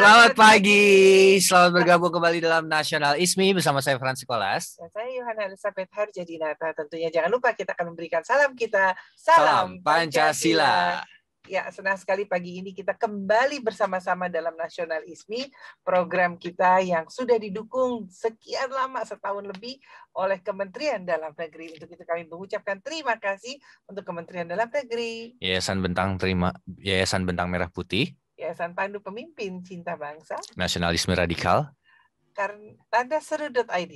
Selamat pagi, selamat bergabung kembali dalam Nasional ISMI bersama saya Fransikolas. Dan saya Yohana Elizabeth Harjadinata. Tentunya jangan lupa kita akan memberikan salam kita. Salam Pancasila. Ya, senang sekali pagi ini kita kembali bersama-sama dalam Nasional ISMI, program kita yang sudah didukung sekian lama, setahun lebih oleh Kementerian Dalam Negeri. Untuk itu kami mengucapkan terima kasih untuk Kementerian Dalam Negeri. Yayasan Bentang Merah Putih. Yayasan Pandu Pemimpin Cinta Bangsa. Nasionalisme Radikal. Tanda Seru.id.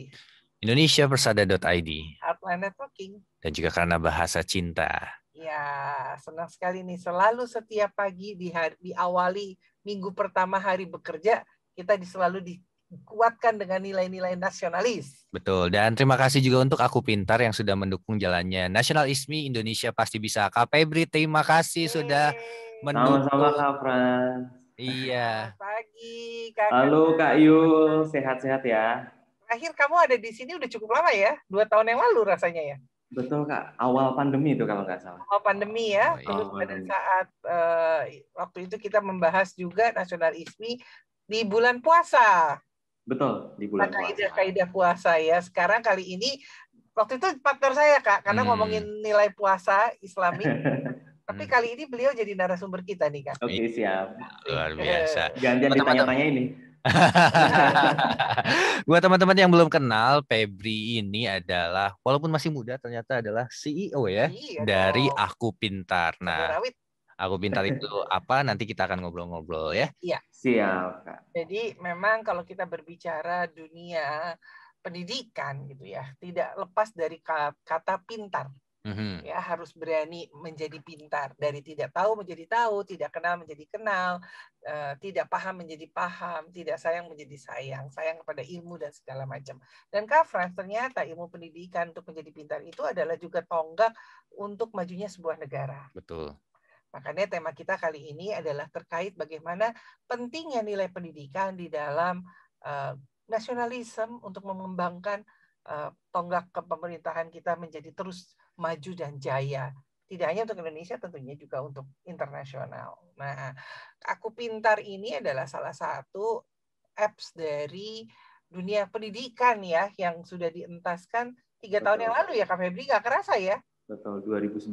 IndonesiaPersada.id. Heartland Networking. Dan juga Karena Bahasa Cinta. Ya, senang sekali nih. Selalu setiap pagi diawali minggu pertama hari bekerja, kita selalu dikuatkan dengan nilai-nilai nasionalis. Betul. Dan terima kasih juga untuk Aku Pintar yang sudah mendukung jalannya Nasional ISMI Indonesia Pasti Bisa. Kak Febri, terima kasih sudah mendukung. Sama-sama Kak Frans. Iya. Selamat pagi, Kak. Halo Kak Yul, sehat-sehat ya. Terakhir kamu ada di sini udah cukup lama ya? 2 tahun yang lalu rasanya ya? Betul Kak, awal pandemi itu kalau nggak salah. Awal pandemi ya. Terus Awal pada pandemi. saat waktu itu kita membahas juga Nasional ISMI di bulan puasa. Betul, di bulan puasa. Kaidah puasa ya. Sekarang kali ini, waktu itu partner saya Kak, karena ngomongin nilai puasa Islami. Tapi kali ini beliau jadi narasumber kita nih Kak. Oke, siap. Luar biasa. Gantian ditanya-tanya ini. Buat teman-teman yang belum kenal, Febri ini adalah, walaupun masih muda, ternyata adalah CEO ya dari Aku Pintar. Nah, Aku Pintar itu apa? Nanti kita akan ngobrol-ngobrol ya. Iya. Siap, Kak. Jadi memang kalau kita berbicara dunia pendidikan gitu ya, tidak lepas dari kata pintar. Ya, harus berani menjadi pintar, dari tidak tahu menjadi tahu, tidak kenal menjadi kenal, tidak paham menjadi paham, tidak sayang menjadi sayang, sayang kepada ilmu dan segala macam. Dan Kak Frans, ternyata ilmu pendidikan untuk menjadi pintar itu adalah juga tonggak untuk majunya sebuah negara. Betul. Makanya tema kita kali ini adalah terkait bagaimana pentingnya nilai pendidikan di dalam nasionalisme untuk mengembangkan tonggak kepemerintahan kita menjadi terus maju dan jaya. Tidak hanya untuk Indonesia, tentunya juga untuk internasional. Nah, Aku Pintar ini adalah salah satu apps dari dunia pendidikan ya, yang sudah dientaskan 3 tahun yang lalu ya, Kak Febri, nggak kerasa ya? Betul, 2019,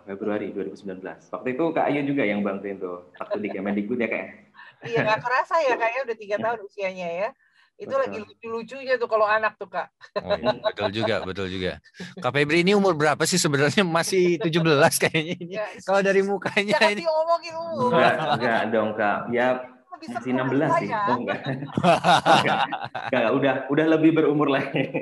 Februari 2019. Waktu itu Kak Ayu juga yang bantuin tuh, waktu di Kemendikbud ya Kak. Iya, nggak kerasa ya, kayaknya udah 3 tahun usianya ya. Itu betul. Lagi lucu-lucunya tuh kalau anak tuh Kak. Oh, iya. Betul juga. Kak Febri ini umur berapa sih sebenarnya? Masih 17 kayaknya ini. Ya, kalau dari mukanya ini. Jangan ngomongin umur. Enggak dong Kak. Ya masih 16 sih. Oh enggak. Udah lebih berumur lagi.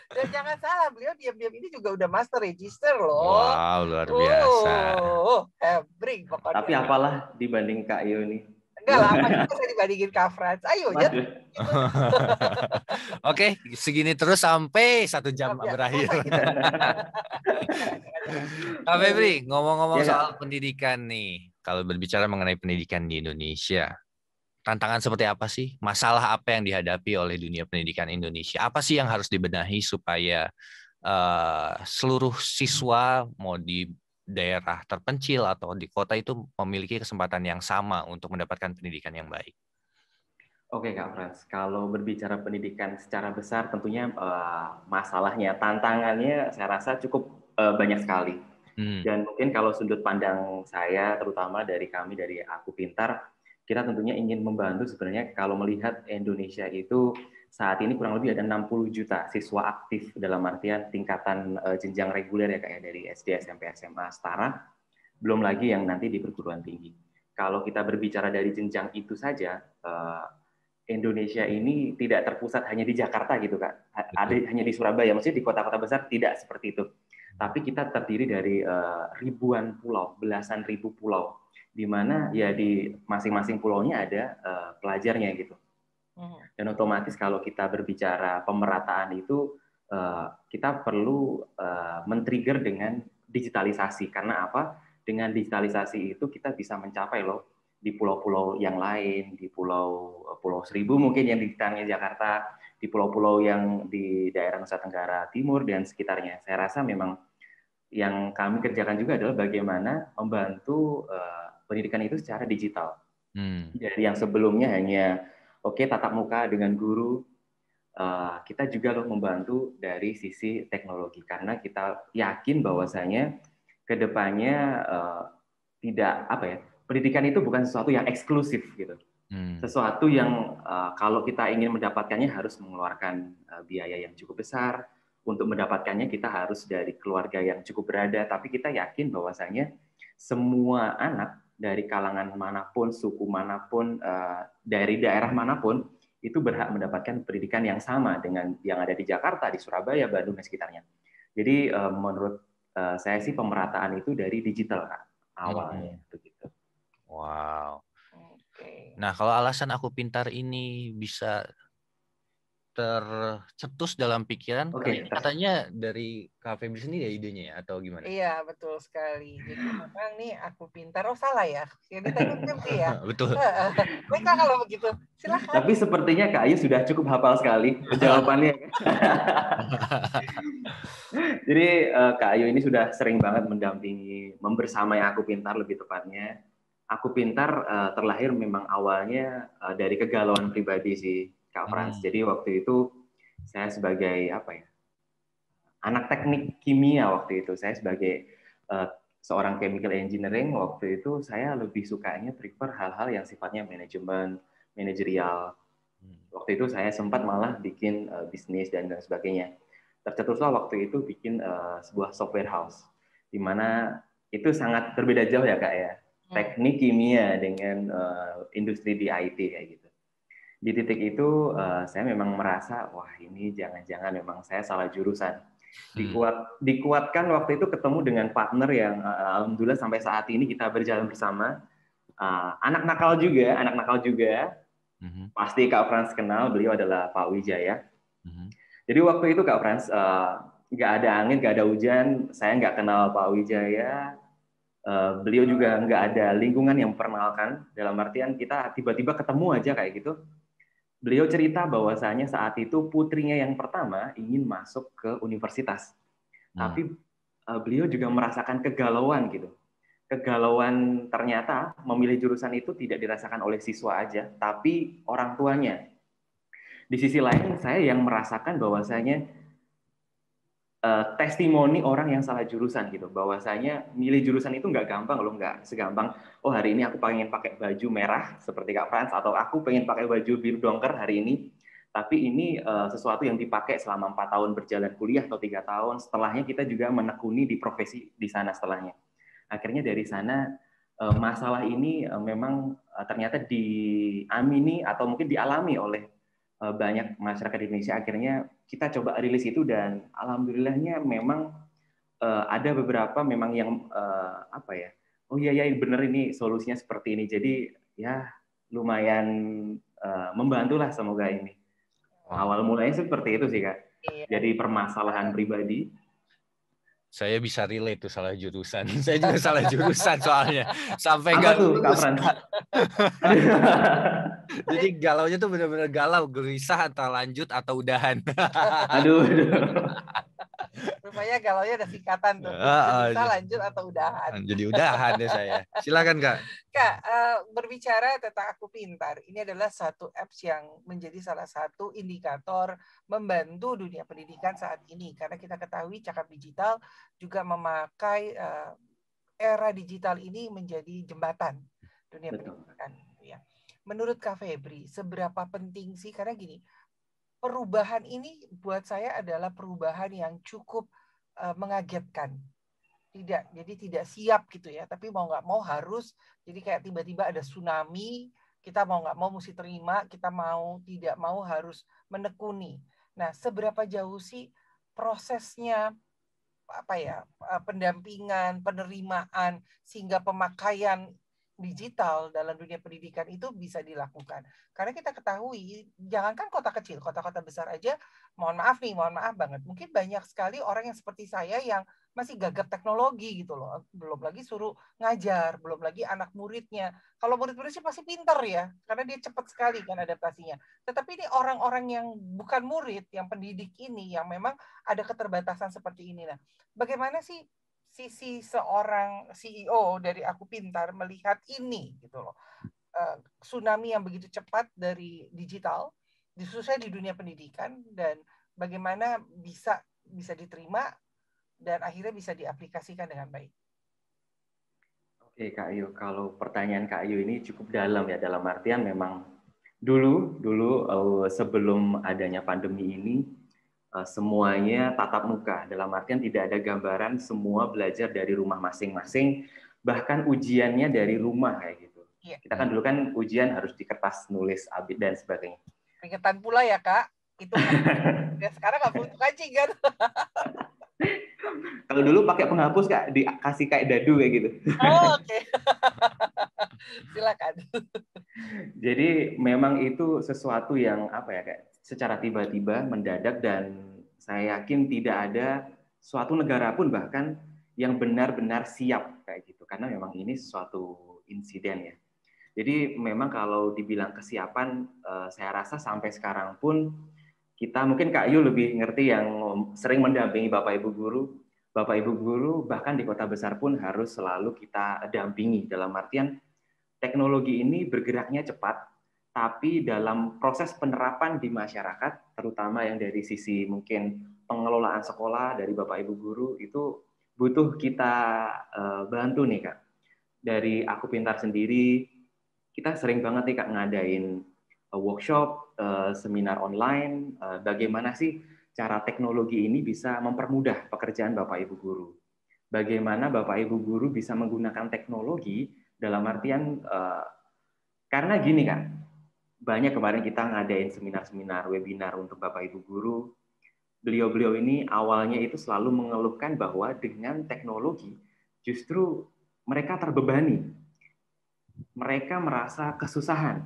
Dan jangan salah, beliau diam-diam ini juga udah master register loh. Wow, luar biasa. Hebring pokoknya. Tapi apalah dibanding Kak Iyo ini. Enggak lah, apa bisa dibandingin Kak Frans. Ayo, ya. Oke, segini terus sampai 1 jam berakhir. Kak Febri, ngomong-ngomong soal pendidikan nih. Kalau berbicara mengenai pendidikan di Indonesia, tantangan seperti apa sih? Masalah apa yang dihadapi oleh dunia pendidikan Indonesia? Apa sih yang harus dibenahi supaya seluruh siswa, mau di daerah terpencil atau di kota, itu memiliki kesempatan yang sama untuk mendapatkan pendidikan yang baik? Oke Kak Frans, kalau berbicara pendidikan secara besar tentunya masalahnya, tantangannya saya rasa cukup banyak sekali. Dan mungkin kalau sudut pandang saya, terutama dari kami, dari Aku Pintar, kita tentunya ingin membantu sebenarnya kalau melihat Indonesia itu saat ini kurang lebih ada 60 juta siswa aktif dalam artian tingkatan jenjang reguler ya Kak ya, dari SD, SMP, SMA setara, belum lagi yang nanti di perguruan tinggi. Kalau kita berbicara dari jenjang itu saja, Indonesia ini tidak terpusat hanya di Jakarta gitu Kak, hanya di Surabaya, maksudnya di kota-kota besar tidak seperti itu. Tapi kita terdiri dari ribuan pulau, belasan ribu pulau, di mana ya di masing-masing pulaunya ada pelajarnya gitu. Dan otomatis kalau kita berbicara pemerataan itu, kita perlu men-trigger dengan digitalisasi. Karena apa? Dengan digitalisasi itu kita bisa mencapai loh di pulau-pulau yang lain, di Pulau Seribu mungkin yang di sekitarnya Jakarta, di pulau-pulau yang di daerah Nusa Tenggara Timur dan sekitarnya. Saya rasa memang yang kami kerjakan juga adalah bagaimana membantu pendidikan itu secara digital. Dari yang sebelumnya hanya tatap muka dengan guru, kita juga loh membantu dari sisi teknologi karena kita yakin bahwasanya kedepannya pendidikan itu bukan sesuatu yang eksklusif gitu. Sesuatu yang kalau kita ingin mendapatkannya harus mengeluarkan biaya yang cukup besar. Untuk mendapatkannya kita harus dari keluarga yang cukup berada, tapi kita yakin bahwasanya semua anak dari kalangan manapun, suku manapun, dari daerah manapun itu berhak mendapatkan pendidikan yang sama dengan yang ada di Jakarta, di Surabaya, Bandung dan sekitarnya. Jadi menurut saya sih pemerataan itu dari digital Kak, awalnya begitu. Wow. Nah, kalau alasan Aku Pintar ini bisa tercetus dalam pikiran, katanya dari Kak Febri sendiri ya idenya ya, atau gimana? Iya, betul sekali. Jadi memang nih Aku Pintar, salah ya? Yang ditanya Febri ya? Betul. Baiklah kalau begitu, silakan. Tapi sepertinya Kak Ayu sudah cukup hafal sekali jawabannya. Jadi Kak Ayu ini sudah sering banget mendampingi, membersamai Aku Pintar lebih tepatnya. Aku Pintar terlahir memang awalnya dari kegalauan pribadi sih Kak Frans. Jadi waktu itu saya sebagai anak teknik kimia waktu itu, saya sebagai seorang chemical engineering waktu itu saya lebih sukanya prefer hal-hal yang sifatnya manajemen, manajerial. Waktu itu saya sempat malah bikin bisnis dan sebagainya. Tercetuslah waktu itu bikin sebuah software house, di mana itu sangat berbeda jauh ya Kak ya. Teknik kimia dengan industri di IT kayak gitu. Di titik itu saya memang merasa wah ini jangan-jangan memang saya salah jurusan. Dikuatkan waktu itu ketemu dengan partner yang alhamdulillah sampai saat ini kita berjalan bersama. Anak nakal juga. Pasti Kak Frans kenal, beliau adalah Pak Wijaya. Jadi waktu itu Kak Frans nggak ada angin, nggak ada hujan, saya nggak kenal Pak Wijaya. Beliau juga nggak ada lingkungan yang memperkenalkan, dalam artian kita tiba-tiba ketemu aja kayak gitu. Beliau cerita bahwasanya saat itu putrinya yang pertama ingin masuk ke universitas, tapi beliau juga merasakan kegalauan gitu. Kegalauan ternyata memilih jurusan itu tidak dirasakan oleh siswa aja, tapi orang tuanya. Di sisi lain saya yang merasakan bahwasanya testimoni orang yang salah jurusan gitu, bahwasanya milih jurusan itu nggak gampang loh, nggak segampang oh hari ini aku pengen pakai baju merah seperti Kak Frans atau aku pengen pakai baju biru dongker hari ini, tapi ini sesuatu yang dipakai selama 4 tahun berjalan kuliah atau 3 tahun, setelahnya kita juga menekuni di profesi di sana setelahnya. Akhirnya dari sana masalah ini memang ternyata diamini atau mungkin dialami oleh banyak masyarakat Indonesia. Akhirnya kita coba rilis itu dan alhamdulillahnya memang ada beberapa memang yang oh iya bener ini solusinya seperti ini, jadi ya lumayan membantulah semoga ini. Awal mulanya seperti itu sih Kak. Jadi permasalahan pribadi. Saya bisa relate tuh salah jurusan. Saya juga salah jurusan soalnya. Sampai nggak lulus. Jadi galaunya tuh benar-benar galau, gelisah antara lanjut atau udahan. Aduh. Rupanya galaunya ada singkatan tuh. Gelisah, lanjut atau udahan. Jadi udahan deh saya. Silakan Kak. Kak, berbicara tentang Aku Pintar, ini adalah satu apps yang menjadi salah satu indikator membantu dunia pendidikan saat ini. Karena kita ketahui Cakap Digital juga memakai era digital ini menjadi jembatan dunia pendidikan. Ya. Menurut Kak Febri, seberapa penting sih? Karena gini, perubahan ini buat saya adalah perubahan yang cukup mengagetkan. Jadi tidak siap gitu ya, tapi mau nggak mau harus, jadi kayak tiba-tiba ada tsunami, kita mau nggak mau mesti terima, kita mau tidak mau harus menekuni. Nah, seberapa jauh sih prosesnya pendampingan, penerimaan, sehingga pemakaian digital dalam dunia pendidikan itu bisa dilakukan. Karena kita ketahui, jangankan kota kecil, kota-kota besar aja, mohon maaf banget, mungkin banyak sekali orang yang seperti saya yang masih gagap teknologi gitu loh. Belum lagi suruh ngajar, belum lagi anak muridnya. Kalau murid-murid sih pasti pintar ya, karena dia cepat sekali kan adaptasinya. Tetapi ini orang-orang yang bukan murid, yang pendidik ini, yang memang ada keterbatasan seperti ini. Nah, bagaimana sih sisi seorang CEO dari Aku Pintar melihat ini gitu loh. tsunami yang begitu cepat dari digital, khususnya di dunia pendidikan, dan bagaimana bisa diterima dan akhirnya bisa diaplikasikan dengan baik. Oke Kak Ayu, kalau pertanyaan Kak Ayu ini cukup dalam ya, dalam artian memang dulu sebelum adanya pandemi ini semuanya tatap muka, dalam artian tidak ada gambaran, semua belajar dari rumah masing-masing, bahkan ujiannya dari rumah kayak gitu. Ya. Kita kan dulu kan ujian harus di kertas, nulis, abit dan sebagainya. Keringetan pula ya Kak, itu kan ya sekarang nggak perlu kancing kan. Kalau dulu pakai penghapus Kak, dikasih kayak dadu kayak gitu. Oh, oke. Silakan. Jadi memang itu sesuatu yang apa ya kayak secara tiba-tiba mendadak, dan saya yakin tidak ada suatu negara pun bahkan yang benar-benar siap kayak gitu, karena memang ini suatu insiden ya. Jadi memang kalau dibilang kesiapan, saya rasa sampai sekarang pun kita, mungkin Kak Yu lebih ngerti yang sering mendampingi Bapak Ibu guru. Bapak Ibu guru bahkan di kota besar pun harus selalu kita dampingi, dalam artian teknologi ini bergeraknya cepat, tapi dalam proses penerapan di masyarakat, terutama yang dari sisi mungkin pengelolaan sekolah dari Bapak Ibu guru, itu butuh kita bantu nih Kak. Dari Aku Pintar sendiri, kita sering banget nih Kak ngadain workshop, seminar online, bagaimana sih cara teknologi ini bisa mempermudah pekerjaan Bapak Ibu guru. Bagaimana Bapak Ibu guru bisa menggunakan teknologi dalam artian, karena gini Kak, banyak kemarin kita ngadain seminar-seminar, webinar untuk Bapak Ibu guru. Beliau-beliau ini awalnya itu selalu mengeluhkan bahwa dengan teknologi justru mereka terbebani. Mereka merasa kesusahan.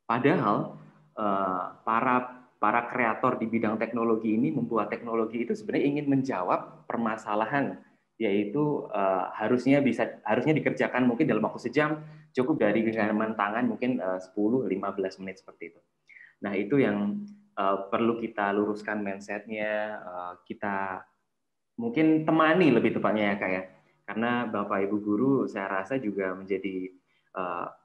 Padahal para kreator di bidang teknologi ini membuat teknologi itu sebenarnya ingin menjawab permasalahan, yaitu harusnya dikerjakan mungkin dalam waktu sejam, cukup dari genggaman tangan mungkin 10-15 menit seperti itu. Nah itu yang perlu kita luruskan mindset-nya, kita mungkin temani lebih tepatnya ya Kak ya, karena Bapak Ibu guru saya rasa juga menjadi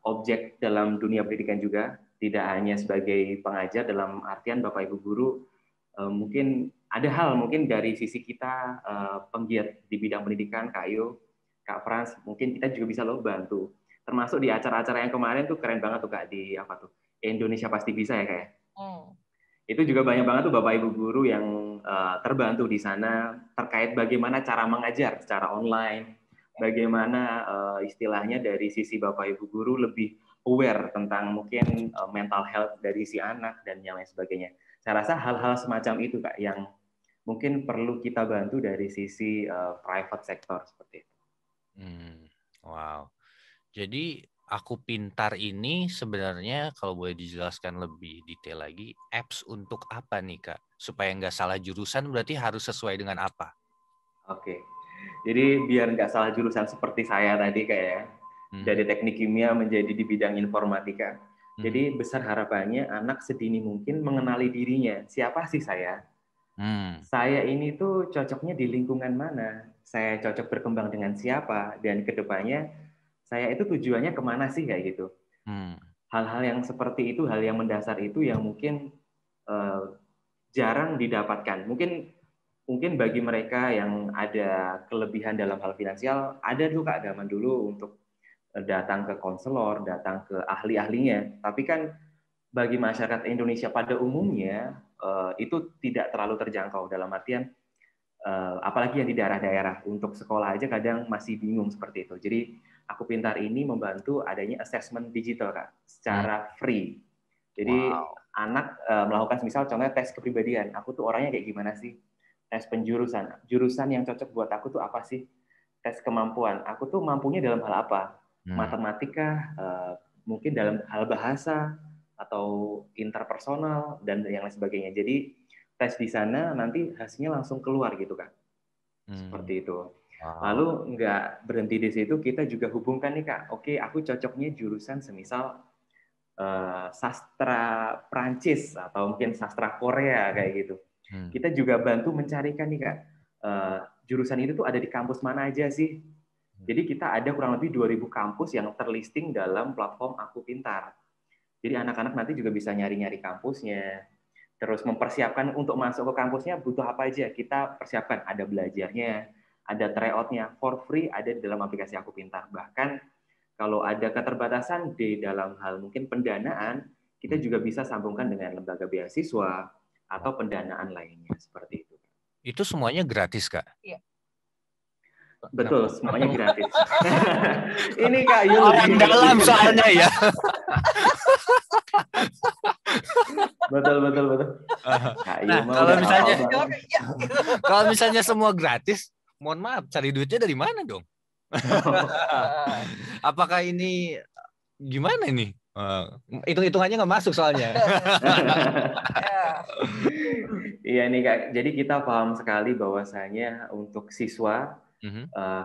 objek dalam dunia pendidikan juga, tidak hanya sebagai pengajar dalam artian Bapak Ibu guru, mungkin ada hal mungkin dari sisi kita penggiat di bidang pendidikan, Kak Ayu, Kak Frans, mungkin kita juga bisa loh bantu. Termasuk di acara-acara yang kemarin tuh keren banget tuh Kak, di apa tuh? Indonesia Pasti Bisa ya Kak ya? Itu juga banyak banget tuh Bapak Ibu guru yang terbantu di sana terkait bagaimana cara mengajar secara online, bagaimana istilahnya dari sisi Bapak Ibu guru lebih aware tentang mungkin mental health dari si anak dan yang lain sebagainya. Saya rasa hal-hal semacam itu Kak yang mungkin perlu kita bantu dari sisi private sector seperti itu. Wow. Jadi Aku Pintar ini sebenarnya kalau boleh dijelaskan lebih detail lagi, apps untuk apa nih Kak? Supaya nggak salah jurusan berarti harus sesuai dengan apa? Oke. Jadi biar nggak salah jurusan seperti saya tadi kayak dari teknik kimia menjadi di bidang informatika. Jadi besar harapannya anak sedini mungkin mengenali dirinya. Siapa sih saya? Saya ini tuh cocoknya di lingkungan mana? Saya cocok berkembang dengan siapa? Dan kedepannya saya itu tujuannya kemana sih kayak gitu? Hal-hal yang seperti itu, hal yang mendasar itu yang mungkin jarang didapatkan. Mungkin bagi mereka yang ada kelebihan dalam hal finansial, ada tuh Kak zaman dulu untuk datang ke konselor, datang ke ahli-ahlinya. Tapi kan bagi masyarakat Indonesia pada umumnya itu tidak terlalu terjangkau, dalam artian apalagi yang di daerah-daerah. Untuk sekolah aja kadang masih bingung seperti itu. Jadi Aku Pintar ini membantu adanya assessment digital Kak, secara free. Jadi anak melakukan misal contohnya tes kepribadian. Aku tuh orangnya kayak gimana sih? Tes penjurusan. Jurusan yang cocok buat aku tuh apa sih? Tes kemampuan. Aku tuh mampunya dalam hal apa? Matematika, mungkin dalam hal bahasa, atau interpersonal, dan yang lain sebagainya. Jadi tes di sana nanti hasilnya langsung keluar gitu Kak. Seperti itu. Lalu nggak berhenti di situ, kita juga hubungkan nih Kak. Oke, aku cocoknya jurusan semisal sastra Prancis atau mungkin sastra Korea kayak gitu. Kita juga bantu mencarikan nih Kak, jurusan itu tuh ada di kampus mana aja sih? Jadi kita ada kurang lebih 2.000 kampus yang terlisting dalam platform Aku Pintar. Jadi anak-anak nanti juga bisa nyari-nyari kampusnya, terus mempersiapkan untuk masuk ke kampusnya butuh apa aja, kita persiapkan, ada belajarnya, ada tryout-nya, for free ada di dalam aplikasi Aku Pintar. Bahkan kalau ada keterbatasan di dalam hal mungkin pendanaan, kita juga bisa sambungkan dengan lembaga beasiswa atau pendanaan lainnya, seperti itu. Itu semuanya gratis, Kak? Iya. Betul, semuanya gratis. Ini Kak Yul orang dalam soalnya ya. Betul. Nah, kalau misalnya semua gratis, mohon maaf, cari duitnya dari mana dong? Apakah ini gimana nih? Hitung-hitungannya nggak masuk soalnya. Iya nih Kak, jadi kita paham sekali bahwasanya untuk siswa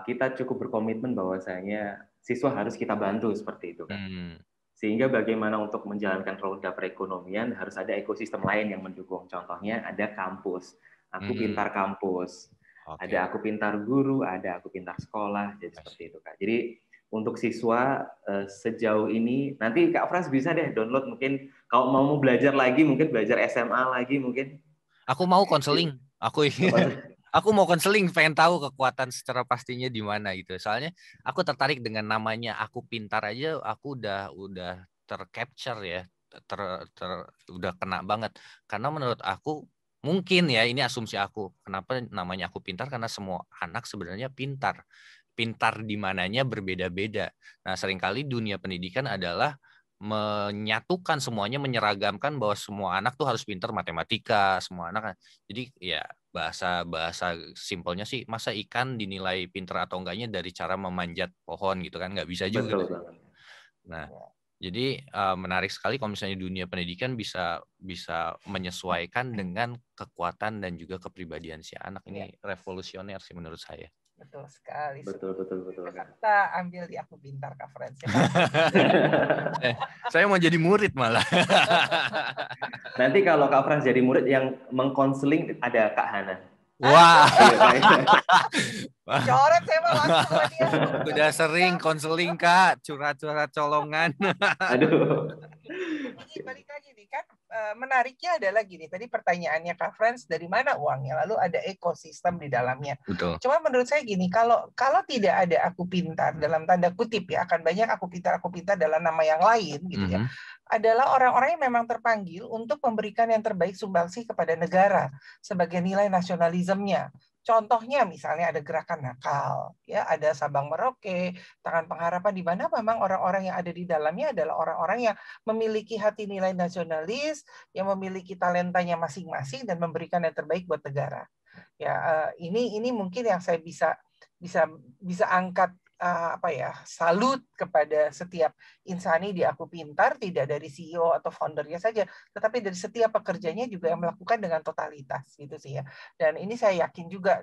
kita cukup berkomitmen bahwasanya siswa harus kita bantu seperti itu kan. Sehingga bagaimana untuk menjalankan roda perekonomian harus ada ekosistem lain yang mendukung. Contohnya ada kampus, Aku Pintar kampus, ada Aku Pintar guru, ada Aku Pintar sekolah, jadi seperti itu Kak. Jadi untuk siswa sejauh ini nanti Kak Frans bisa deh download, mungkin kalau mau belajar lagi, mungkin belajar SMA lagi mungkin. Aku mau konseling. Aku mau konseling, pengen tahu kekuatan secara pastinya di mana gitu. Soalnya aku tertarik dengan namanya Aku Pintar aja, aku udah tercapture ya, udah kena banget. Karena menurut aku mungkin ya, ini asumsi aku, kenapa namanya Aku Pintar, karena semua anak sebenarnya pintar. Pintar di mananya berbeda-beda. Nah, seringkali dunia pendidikan adalah menyatukan semuanya, menyeragamkan bahwa semua anak tuh harus pintar matematika, semua anak. Jadi ya bahasa simpelnya sih, masa ikan dinilai pintar atau enggaknya dari cara memanjat pohon gitu kan, nggak bisa juga. Betul. Nah, jadi menarik sekali kalau misalnya dunia pendidikan bisa menyesuaikan dengan kekuatan dan juga kepribadian si anak. Ini revolusioner sih menurut saya. Betul sekali. Betul. Kita ambil di Aku Pintar, Kak Frans. Saya mau jadi murid malah. Nanti kalau Kak Frans jadi murid, yang mengkonseling ada Kak Hana. Wah. Coret saya mah langsung dia. Udah sering konseling Kak, curhat-curhat colongan. Aduh. Ini balik lagi nih kan, menariknya adalah gini, tadi pertanyaannya Kak Frans, dari mana uangnya? Lalu ada ekosistem di dalamnya. Betul. Cuma menurut saya gini, kalau tidak ada Aku Pintar dalam tanda kutip ya, akan banyak Aku Pintar dalam nama yang lain gitu ya. Adalah orang-orang yang memang terpanggil untuk memberikan yang terbaik sumbangsi kepada negara sebagai nilai nasionalismenya. Contohnya misalnya ada Gerakan Nakal, ya ada Sabang Merauke, Tangan Pengharapan, di mana memang orang-orang yang ada di dalamnya adalah orang-orang yang memiliki hati nilai nasionalis, yang memiliki talentanya masing-masing dan memberikan yang terbaik buat negara. Ya, ini mungkin yang saya bisa angkat salut kepada setiap insani di Aku Pintar, tidak dari CEO atau foundernya saja, tetapi dari setiap pekerjanya juga yang melakukan dengan totalitas gitu sih ya. Dan ini saya yakin juga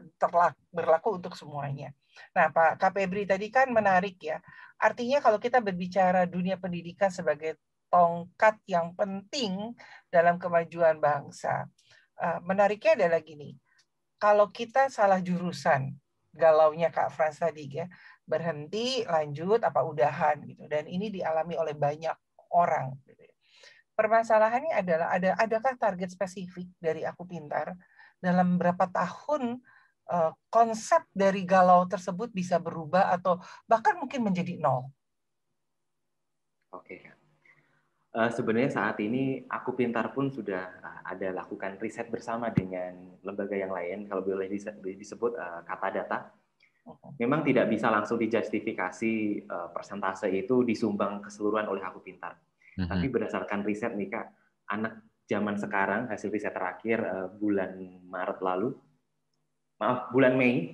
berlaku untuk semuanya. Nah, Pak Febri tadi kan menarik ya. Artinya kalau kita berbicara dunia pendidikan sebagai tongkat yang penting dalam kemajuan bangsa, menariknya adalah gini. Kalau kita salah jurusan, galaunya Kak Frans tadi ya, berhenti, lanjut, apa udahan gitu. Dan ini dialami oleh banyak orang. Permasalahannya adalah adakah target spesifik dari Aku Pintar dalam berapa tahun konsep dari galau tersebut bisa berubah atau bahkan mungkin menjadi nol? Oke. Sebenarnya saat ini Aku Pintar pun sudah ada lakukan riset bersama dengan lembaga yang lain, kalau boleh disebut Kata Data. Memang tidak bisa langsung dijustifikasi persentase itu disumbang keseluruhan oleh Aku Pintar. Tapi berdasarkan riset nih Kak, anak zaman sekarang, hasil riset terakhir bulan Mei,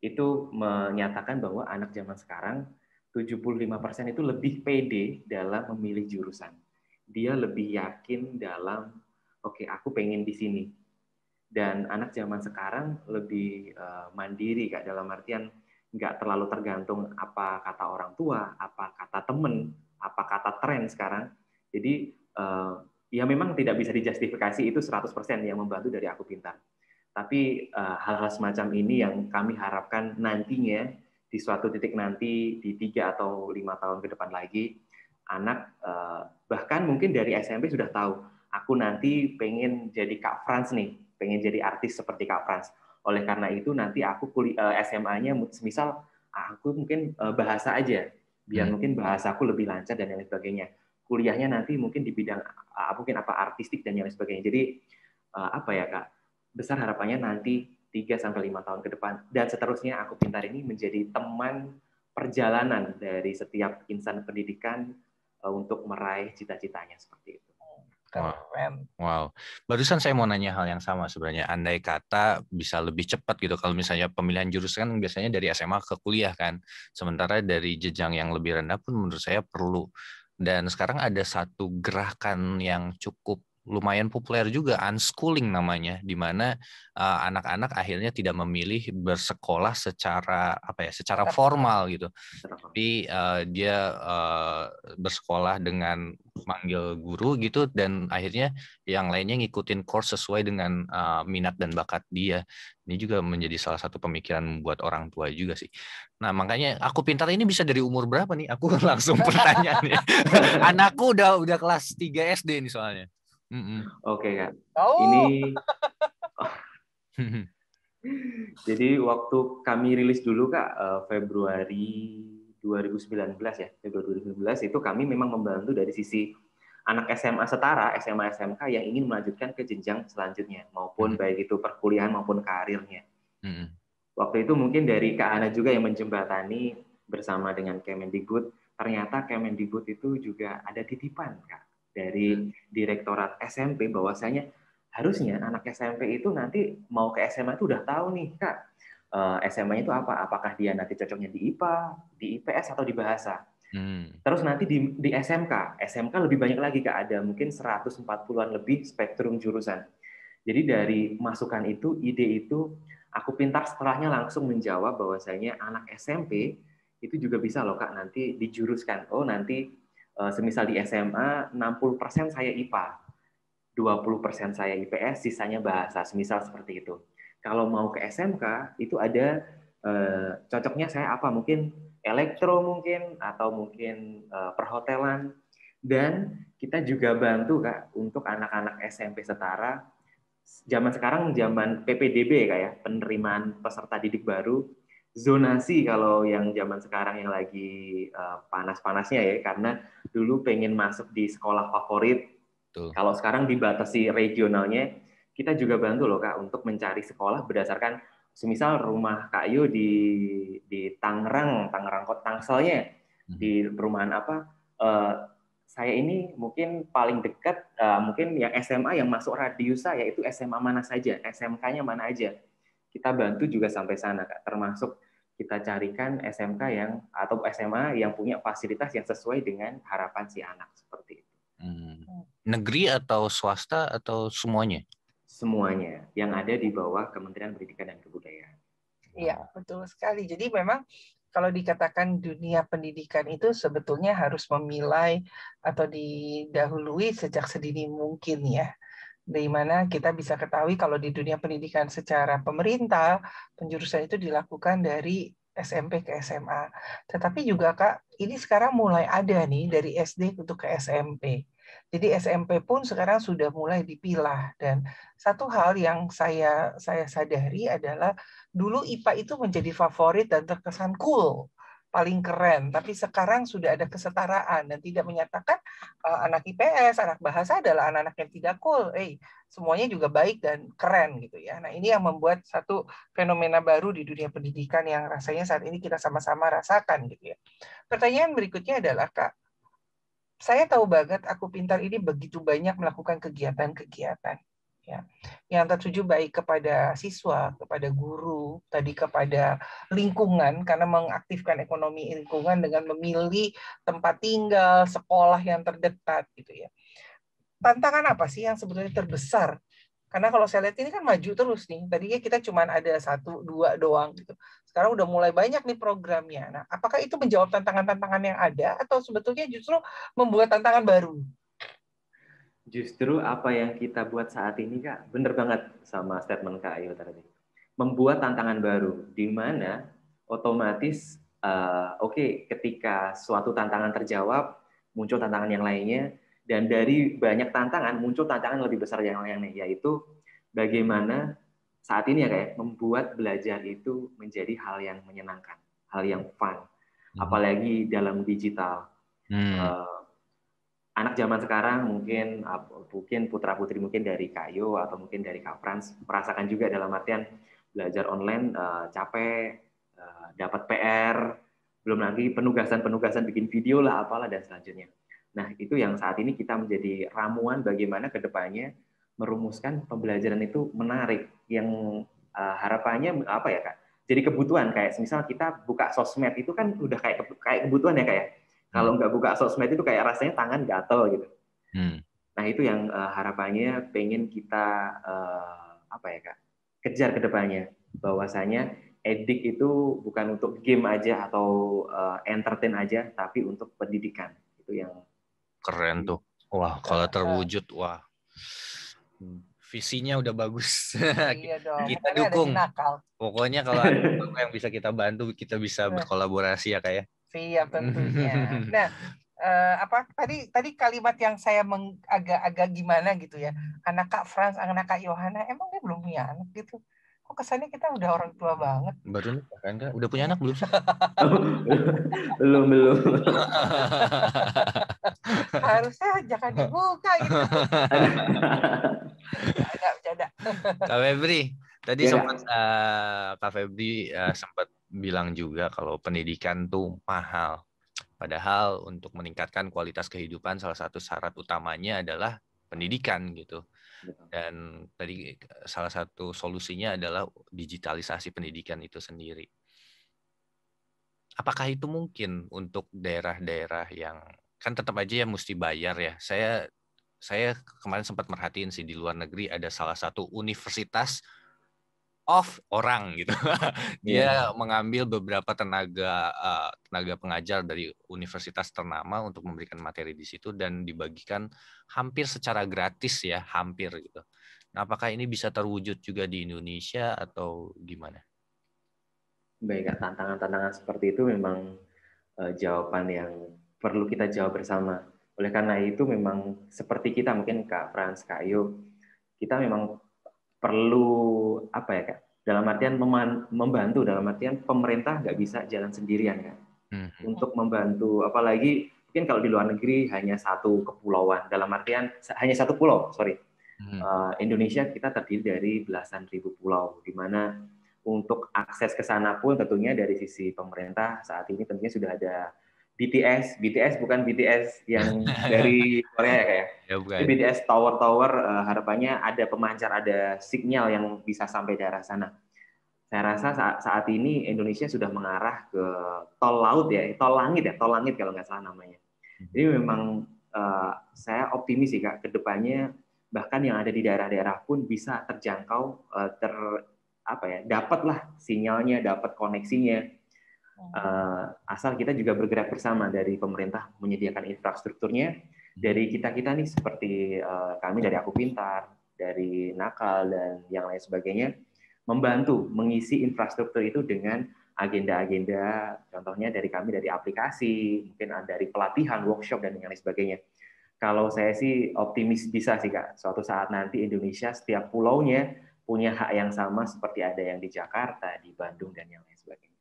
itu menyatakan bahwa anak zaman sekarang 75% itu lebih pede dalam memilih jurusan. Dia lebih yakin dalam, oke, aku pengen di sini. Dan anak zaman sekarang lebih mandiri, Kak, dalam artian nggak terlalu tergantung apa kata orang tua, apa kata temen, apa kata tren sekarang. Jadi ya memang tidak bisa dijustifikasi itu 100% yang membantu dari Aku Pintar. Tapi hal-hal semacam ini yang kami harapkan nantinya di suatu titik nanti di 3 atau 5 tahun ke depan lagi, anak bahkan mungkin dari SMP sudah tahu, aku nanti pengen jadi Kak Frans nih, pengen jadi artis seperti Kak Frans. Oleh karena itu nanti aku SMA-nya misal aku mungkin bahasa aja, biar mungkin bahasaku lebih lancar dan lain sebagainya. Kuliahnya nanti mungkin di bidang mungkin artistik dan lain sebagainya. Jadi apa ya Kak, besar harapannya nanti 3-5 tahun ke depan dan seterusnya Aku Pintar ini menjadi teman perjalanan dari setiap insan pendidikan untuk meraih cita-citanya seperti itu. Wow. Barusan saya mau nanya hal yang sama sebenarnya. Andai kata bisa lebih cepat gitu, kalau misalnya pemilihan jurusan kan biasanya dari SMA ke kuliah kan. Sementara dari jenjang yang lebih rendah pun menurut saya perlu. Dan sekarang ada satu gerakan yang cukup lumayan populer juga, unschooling namanya, di mana anak-anak akhirnya tidak memilih bersekolah secara secara formal gitu, tapi dia bersekolah dengan manggil guru gitu, dan akhirnya yang lainnya ngikutin course sesuai dengan minat dan bakat dia. Ini juga menjadi salah satu pemikiran buat orang tua juga sih. Nah, makanya Aku Pintar ini bisa dari umur berapa nih? Aku langsung pertanyaannya. Anakku udah kelas 3 SD nih soalnya. Oke Kak. Ini jadi waktu kami rilis dulu Kak, Februari 2019 ya, Februari 2019 itu kami memang membantu dari sisi anak SMA setara, SMA SMK yang ingin melanjutkan ke jenjang selanjutnya, maupun baik itu perkuliahan maupun karirnya. Waktu itu mungkin dari Kak Hana juga yang menjembatani bersama dengan Kemendikbud, ternyata Kemendikbud itu juga ada titipan Kak dari Direktorat SMP bahwasanya harusnya anak SMP itu nanti mau ke SMA itu udah tahu nih Kak, SMA-nya itu apa? Apakah dia nanti cocoknya di IPA, di IPS atau di bahasa? Terus nanti di SMK lebih banyak lagi Kak, ada mungkin 140-an lebih spektrum jurusan. Jadi dari masukan itu, ide itu, Aku Pintar setelahnya langsung menjawab bahwasanya anak SMP itu juga bisa loh Kak nanti dijuruskan. Oh nanti semisal di SMA 60% saya IPA, 20% saya IPS, sisanya bahasa, semisal seperti itu. Kalau mau ke SMK itu ada cocoknya saya apa? Mungkin elektro mungkin, atau mungkin perhotelan. Dan kita juga bantu Kak untuk anak-anak SMP setara. Zaman sekarang zaman PPDB Kak ya, penerimaan peserta didik baru. Zonasi kalau yang zaman sekarang yang lagi panas-panasnya ya, karena dulu pengen masuk di sekolah favorit. Kalau sekarang dibatasi regionalnya, kita juga bantu loh Kak untuk mencari sekolah berdasarkan semisal rumah Kak Yu di Tangerang Kota Tangselnya, di perumahan apa, saya ini mungkin paling dekat, mungkin yang SMA yang masuk radius saya itu SMA mana saja, SMK-nya mana aja. Kita bantu juga sampai sana Kak, termasuk kita carikan SMK yang atau SMA yang punya fasilitas yang sesuai dengan harapan si anak seperti itu. Negeri atau swasta atau semuanya? Semuanya yang ada di bawah Kementerian Pendidikan dan Kebudayaan. Iya, betul sekali. Jadi memang kalau dikatakan dunia pendidikan itu sebetulnya harus memilai atau didahului sejak sedini mungkin ya. Dari mana kita bisa ketahui kalau di dunia pendidikan secara pemerintah, penjurusan itu dilakukan dari SMP ke SMA. Tetapi juga Kak, ini sekarang mulai ada nih dari SD untuk ke SMP. Jadi SMP pun sekarang sudah mulai dipilah. Dan satu hal yang saya sadari adalah dulu IPA itu menjadi favorit dan terkesan cool, paling keren. Tapi sekarang sudah ada kesetaraan dan tidak menyatakan anak IPS, anak bahasa adalah anak-anak yang tidak cool. Semuanya juga baik dan keren gitu ya. Nah, ini yang membuat satu fenomena baru di dunia pendidikan yang rasanya saat ini kita sama-sama rasakan gitu ya. Pertanyaan berikutnya adalah Kak, saya tahu banget Aku Pintar ini begitu banyak melakukan kegiatan-kegiatan ya, yang tertuju baik kepada siswa, kepada guru, tadi kepada lingkungan karena mengaktifkan ekonomi lingkungan dengan memilih tempat tinggal, sekolah yang terdekat gitu ya. Tantangan apa sih yang sebetulnya terbesar? Karena kalau saya lihat ini kan maju terus nih. Tadinya kita cuma ada 1-2 doang gitu. Sekarang udah mulai banyak nih programnya. Nah, apakah itu menjawab tantangan-tantangan yang ada atau sebetulnya justru membuat tantangan baru? Justru apa yang kita buat saat ini Kak, bener banget sama statement Kak Ayu tadi. Membuat tantangan baru, di mana otomatis oke, ketika suatu tantangan terjawab, muncul tantangan yang lainnya, dan dari banyak tantangan muncul tantangan lebih besar yang lainnya, yaitu bagaimana saat ini ya kayak membuat belajar itu menjadi hal yang menyenangkan, hal yang fun, apalagi dalam digital. Anak zaman sekarang mungkin putra-putri mungkin dari Kak Yo atau mungkin dari Kak Frans merasakan juga dalam artian belajar online capek, dapat PR, belum lagi penugasan bikin video lah apalah dan selanjutnya. Nah, itu yang saat ini kita menjadi ramuan bagaimana ke depannya merumuskan pembelajaran itu menarik yang harapannya apa ya Kak? Jadi kebutuhan kayak misal kita buka sosmed itu kan udah kayak kebutuhan ya kayak. Kalau nggak buka sosmed itu kayak rasanya tangan gatel gitu. Nah itu yang harapannya pengen kita apa ya Kak? Kejar ke depannya bahwasanya edik itu bukan untuk game aja atau entertain aja, tapi untuk pendidikan. Itu yang keren tuh. Wah, kalau terwujud, wah, visinya udah bagus. Iya dong. Kita dukung. Pokoknya kalau ada yang bisa kita bantu, kita bisa berkolaborasi ya kayak. Siap tentunya. Nah, tadi kalimat yang saya agak gimana gitu ya. Anak Kak Frans, anak Kak Yohana, emang dia belum punya anak gitu? Kok kesannya kita udah orang tua banget? Baru nih, kan? Udah punya anak belum sih? belum. Harusnya jangan dibuka gitu. Ada. Kak Febri, tadi Kak Febri sempat bilang juga kalau pendidikan tuh mahal. Padahal untuk meningkatkan kualitas kehidupan salah satu syarat utamanya adalah pendidikan gitu. Dan tadi salah satu solusinya adalah digitalisasi pendidikan itu sendiri. Apakah itu mungkin untuk daerah-daerah yang kan tetap aja ya mesti bayar ya? Saya kemarin sempat merhatiin sih di luar negeri ada salah satu universitas orang gitu. Dia mengambil beberapa tenaga pengajar dari universitas ternama untuk memberikan materi di situ dan dibagikan hampir secara gratis ya, hampir gitu. Nah, apakah ini bisa terwujud juga di Indonesia atau gimana? Baik, tantangan-tantangan seperti itu memang jawaban yang perlu kita jawab bersama. Oleh karena itu memang seperti kita mungkin Kak Frans, Kak Ayu, kita memang perlu apa ya Kak? Dalam artian membantu, dalam artian pemerintah nggak bisa jalan sendirian kan. Untuk membantu, apalagi mungkin kalau di luar negeri hanya satu kepulauan, dalam artian hanya satu pulau, Indonesia kita terdiri dari belasan ribu pulau, di mana untuk akses ke sana pun tentunya dari sisi pemerintah saat ini tentunya sudah ada BTS bukan BTS yang dari Korea ya kayak. BTS tower harapannya ada pemancar, ada sinyal yang bisa sampai daerah sana. Saya rasa saat ini Indonesia sudah mengarah ke tol laut ya, tol langit kalau nggak salah namanya. Jadi memang saya optimis sih Kak, kedepannya bahkan yang ada di daerah-daerah pun bisa terjangkau, dapatlah sinyalnya, dapat koneksinya. Asal kita juga bergerak bersama dari pemerintah menyediakan infrastrukturnya, dari kita nih seperti kami dari Aku Pintar, dari Nakal dan yang lain sebagainya, membantu mengisi infrastruktur itu dengan agenda-agenda, contohnya dari kami dari aplikasi, mungkin dari pelatihan, workshop dan yang lain sebagainya. Kalau saya sih optimis bisa sih Kak, suatu saat nanti Indonesia setiap pulaunya punya hak yang sama seperti ada yang di Jakarta, di Bandung dan yang lain sebagainya.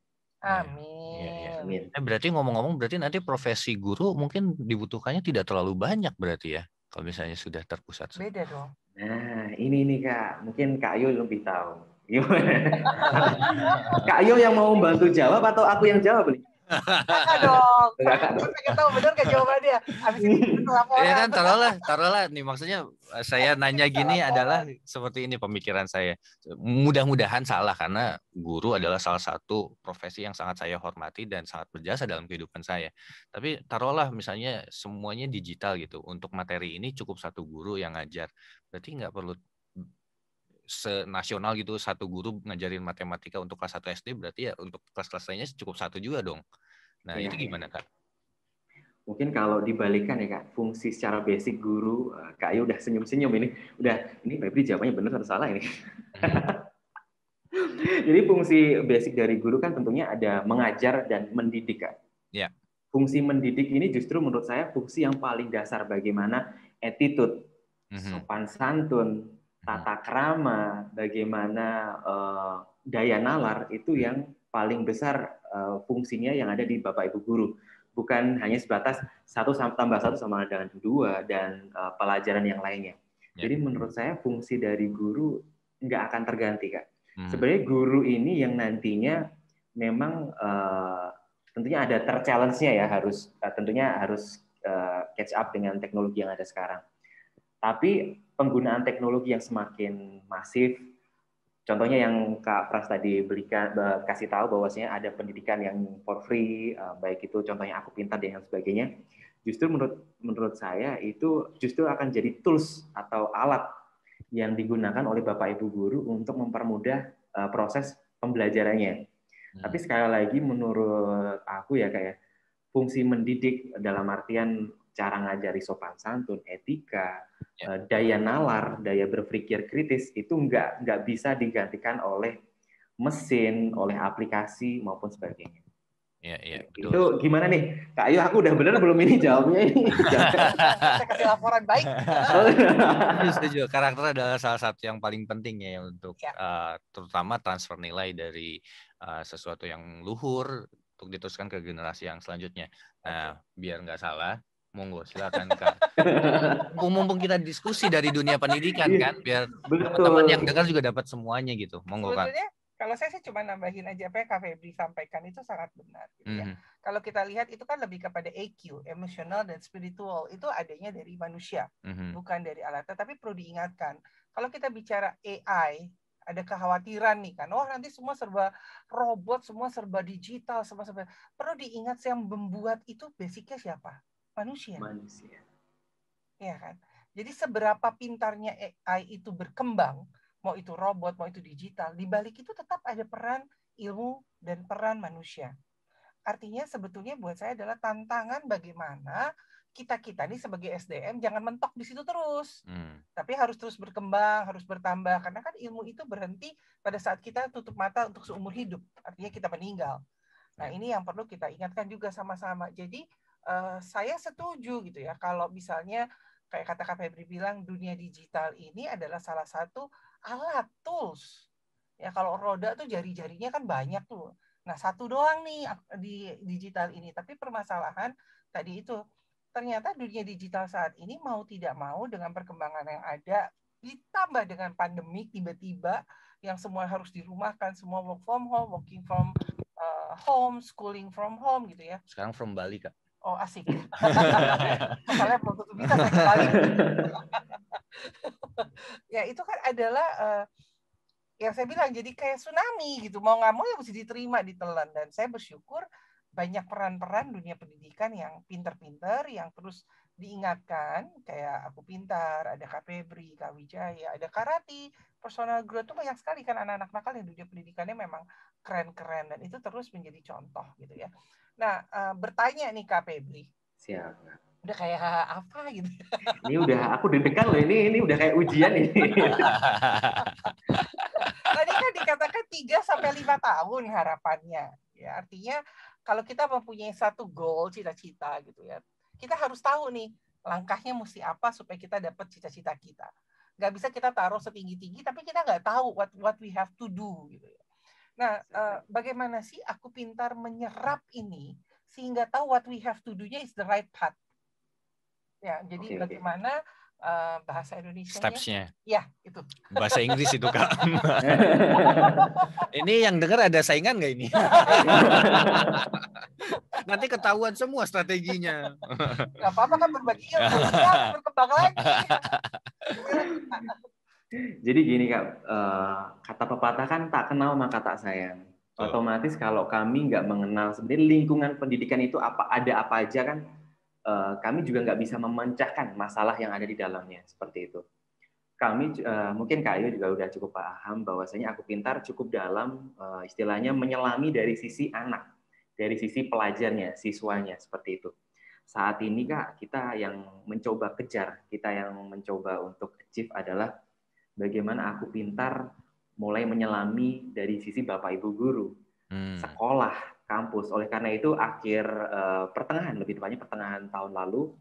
Amin. Berarti ngomong-ngomong, berarti nanti profesi guru mungkin dibutuhkannya tidak terlalu banyak berarti ya, kalau misalnya sudah terpusat. Beda dong. Nah, ini nih Kak, mungkin Kak Yo lebih tahu. Kak Yo yang mau membantu jawab atau aku yang jawab nih? Kakak dong. Aku pengen tahu benar nggak jawabannya. Habis ini laporan. Ya kan, taruhlah nih, maksudnya saya nanya gini adalah seperti ini pemikiran saya. Mudah-mudahan salah karena guru adalah salah satu profesi yang sangat saya hormati dan sangat berjasa dalam kehidupan saya. Tapi taruhlah misalnya semuanya digital gitu. Untuk materi ini cukup satu guru yang ngajar. Berarti nggak perlu senasional gitu satu guru ngajarin matematika untuk kelas 1 SD, berarti ya untuk kelas-kelas lainnya cukup satu juga dong. Nah, itu gimana Kak? Mungkin kalau dibalikan ya Kak, fungsi secara basic guru, Kak Ayu udah senyum-senyum ini Febri jawabannya benar atau salah ini. Jadi fungsi basic dari guru kan tentunya ada mengajar dan mendidik, Kak. Ya. Fungsi mendidik ini justru menurut saya fungsi yang paling dasar, bagaimana attitude, sopan santun, tata krama, bagaimana daya nalar, itu yang paling besar fungsinya yang ada di Bapak Ibu guru. Bukan hanya sebatas 1 tambah 1 sama dengan 2 dan pelajaran yang lainnya. Jadi menurut saya fungsi dari guru nggak akan terganti, Kak. Sebenarnya guru ini yang nantinya memang tentunya ada challenge-nya ya, tentunya harus catch up dengan teknologi yang ada sekarang. Tapi penggunaan teknologi yang semakin masif, contohnya yang Kak Pras tadi kasih tahu bahwasanya ada pendidikan yang for free, baik itu contohnya Aku Pintar dan yang sebagainya. Justru menurut saya itu justru akan jadi tools atau alat yang digunakan oleh Bapak Ibu guru untuk mempermudah proses pembelajarannya. Tapi sekali lagi menurut aku ya, kayak fungsi mendidik dalam artian cara ngajari sopan santun, etika, daya nalar, daya berpikir kritis itu nggak bisa digantikan oleh mesin, oleh aplikasi maupun sebagainya. Iya, betul. Itu gimana nih, Kak Ayu? Aku udah bener belum ini jawabnya ini? Saya kasih laporan baik. Setuju. Karakter adalah salah satu yang paling penting ya untuk terutama transfer nilai dari sesuatu yang luhur untuk diteruskan ke generasi yang selanjutnya. Nah, biar nggak salah, monggo silakan Kak. Mumpung kita diskusi dari dunia pendidikan kan, biar teman-teman yang dengar juga dapat semuanya gitu. Monggo Kak. Sebetulnya kalau saya sih cuma nambahin aja apa yang Kak Febri sampaikan itu sangat benar gitu ya. Kalau kita lihat itu kan lebih kepada EQ, emotional dan spiritual, itu adanya dari manusia, bukan dari alat. Tapi perlu diingatkan, kalau kita bicara AI, ada kekhawatiran nih kan, nanti semua serba robot, semua serba digital, semua serba. Perlu diingat yang membuat itu basicnya siapa? Manusia. Ya kan. Jadi seberapa pintarnya AI itu berkembang, mau itu robot, mau itu digital, di balik itu tetap ada peran ilmu dan peran manusia. Artinya sebetulnya buat saya adalah tantangan bagaimana kita nih sebagai SDM jangan mentok di situ terus. Tapi harus terus berkembang, harus bertambah. Karena kan ilmu itu berhenti pada saat kita tutup mata untuk seumur hidup. Artinya kita meninggal. Nah ini yang perlu kita ingatkan juga sama-sama. Jadi saya setuju gitu ya kalau misalnya kayak kata Kak Febri bilang, dunia digital ini adalah salah satu alat, tools. Ya kalau roda tuh jari-jarinya kan banyak tuh. Nah, satu doang nih di digital ini. Tapi permasalahan tadi itu, ternyata dunia digital saat ini mau tidak mau dengan perkembangan yang ada, ditambah dengan pandemi tiba-tiba yang semua harus dirumahkan, semua work from home, working from home, schooling from home gitu ya. Sekarang from Bali, Kak. Oh, asik. Masalahnya belum tentu bisa saya kembali. Ya, itu kan adalah yang saya bilang, jadi kayak tsunami gitu. Mau nggak mau ya mesti diterima, ditelan. Dan saya bersyukur banyak peran-peran dunia pendidikan yang pinter-pinter, yang terus diingatkan. Kayak Aku Pintar, ada Kak Febri, Kak Wijaya, ada Karati, personal growth itu banyak sekali kan anak-anak nakal yang dunia pendidikannya memang keren-keren. Dan itu terus menjadi contoh gitu ya. Nah, bertanya nih Kak Febri. Siap. Udah kayak apa gitu. Ini udah aku deg-degan loh, ini udah kayak ujian ini. Tadi kan dikatakan 3-5 tahun harapannya. Ya, artinya kalau kita mempunyai satu goal, cita-cita gitu ya. Kita harus tahu nih langkahnya mesti apa supaya kita dapat cita-cita kita. Nggak bisa kita taruh setinggi-tinggi tapi kita nggak tahu what we have to do gitu ya. Nah, bagaimana sih Aku Pintar menyerap ini sehingga tahu what we have to do-nya is the right path. Ya, jadi bagaimana bahasa Indonesia steps-nya. Ya, itu. Bahasa Inggris itu, Kak. Ini yang dengar ada saingan nggak ini? Nanti ketahuan semua strateginya. Nggak apa-apa kan berbagi ilmu, berkembang lagi. Jadi gini Kak, kata pepatah kan tak kenal maka tak sayang. Otomatis kalau kami nggak mengenal sebenarnya lingkungan pendidikan itu ada apa aja kan, kami juga nggak bisa memecahkan masalah yang ada di dalamnya seperti itu. Kami mungkin Kak Ayu juga udah cukup paham bahwasanya Aku Pintar cukup dalam istilahnya menyelami dari sisi anak, dari sisi pelajarnya, siswanya seperti itu. Saat ini Kak, kita yang mencoba kejar, kita yang mencoba untuk achieve adalah bagaimana Aku Pintar mulai menyelami dari sisi Bapak Ibu guru, sekolah, kampus. Oleh karena itu akhir pertengahan, lebih tepatnya pertengahan tahun lalu,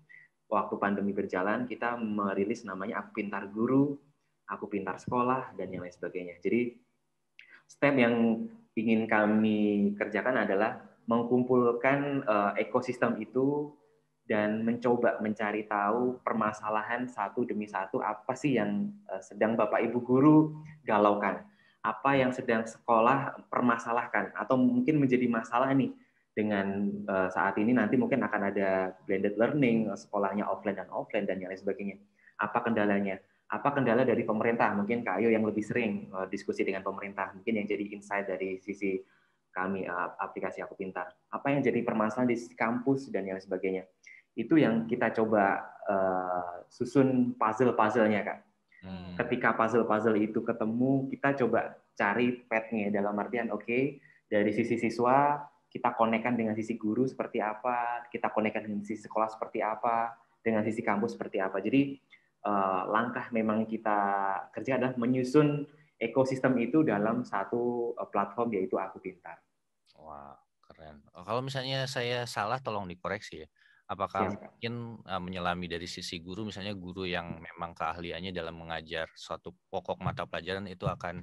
waktu pandemi berjalan, kita merilis namanya Aku Pintar Guru, Aku Pintar Sekolah, dan yang lain sebagainya. Jadi step yang ingin kami kerjakan adalah mengumpulkan ekosistem itu dan mencoba mencari tahu permasalahan satu demi satu apa sih yang sedang Bapak Ibu guru galaukan, apa yang sedang sekolah permasalahkan, atau mungkin menjadi masalah nih dengan saat ini nanti mungkin akan ada blended learning, sekolahnya offline dan yang lain sebagainya. Apa kendalanya? Apa kendala dari pemerintah? Mungkin Kak Ayu yang lebih sering diskusi dengan pemerintah, mungkin yang jadi insight dari sisi kami aplikasi Aku Pintar. Apa yang jadi permasalahan di kampus dan yang lain sebagainya. Itu yang kita coba susun puzzle-puzzle-nya, Kak. Ketika puzzle-puzzle itu ketemu, kita coba cari path-nya, dalam artian oke, dari sisi siswa kita konekkan dengan sisi guru seperti apa, kita konekkan dengan sisi sekolah seperti apa, dengan sisi kampus seperti apa. Jadi langkah memang kita kerja adalah menyusun ekosistem itu dalam satu platform, yaitu Aku Pintar. Wah, keren. Kalau misalnya saya salah, tolong dikoreksi ya. Apakah mungkin menyelami dari sisi guru, misalnya guru yang memang keahliannya dalam mengajar suatu pokok mata pelajaran itu akan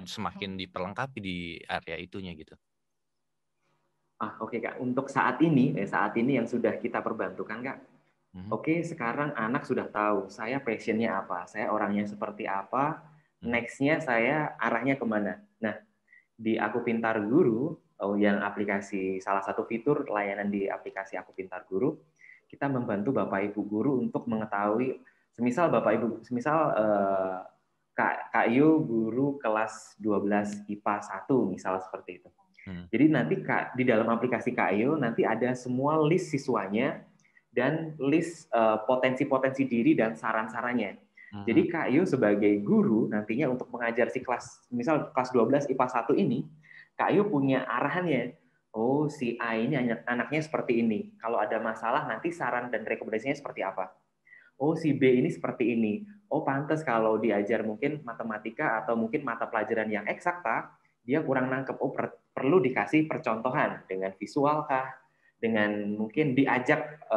semakin diperlengkapi di area itunya gitu. Oke, Kak. Untuk saat ini yang sudah kita perbantukan, Kak. Oke, sekarang anak sudah tahu saya passionnya apa, saya orangnya seperti apa, next-nya saya arahnya kemana. Nah, di Aku Pintar Guru, yang aplikasi, salah satu fitur layanan di aplikasi Aku Pintar Guru, kita membantu Bapak Ibu guru untuk mengetahui, semisal Kak Yu guru kelas 12 IPA 1, misal seperti itu. Jadi nanti di dalam aplikasi Kak Yu nanti ada semua list siswanya dan list potensi-potensi diri dan saran-sarannya. Jadi Kak Yu sebagai guru nantinya untuk mengajar si kelas, misal kelas 12 IPA 1 ini, Kak Yu punya arahannya. Oh, si A ini anaknya seperti ini. Kalau ada masalah nanti saran dan rekomendasinya seperti apa. Oh, si B ini seperti ini. Oh, pantas kalau diajar mungkin matematika atau mungkin mata pelajaran yang eksakta, dia kurang nangkep. Oh, perlu dikasih percontohan dengan visual kah? Dengan mungkin diajak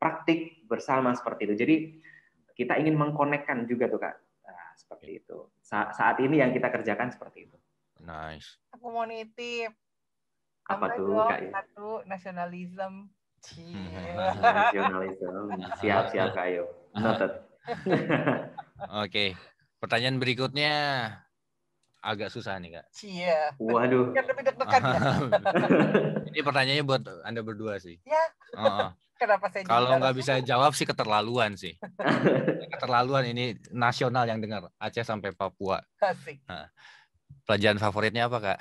praktik bersama seperti itu. Jadi kita ingin mengkonekkan juga tuh, Kak. Nah, seperti itu. Saat ini yang kita kerjakan seperti itu. Nice. Aku mau nitip. Apa tuh, Kak? Satu, nasionalisme. Nasionalisme. Siap, Kak Ayu. Noted. Oke. Pertanyaan berikutnya agak susah nih, Kak. Iya. Waduh. Yang lebih deg-degan ya. Ini pertanyaannya buat Anda berdua sih. Ya. Kenapa saya kalau nggak bisa jawab sih keterlaluan sih. Keterlaluan, ini nasional yang dengar, Aceh sampai Papua. Asik. Nah, pelajaran favoritnya apa, Kak?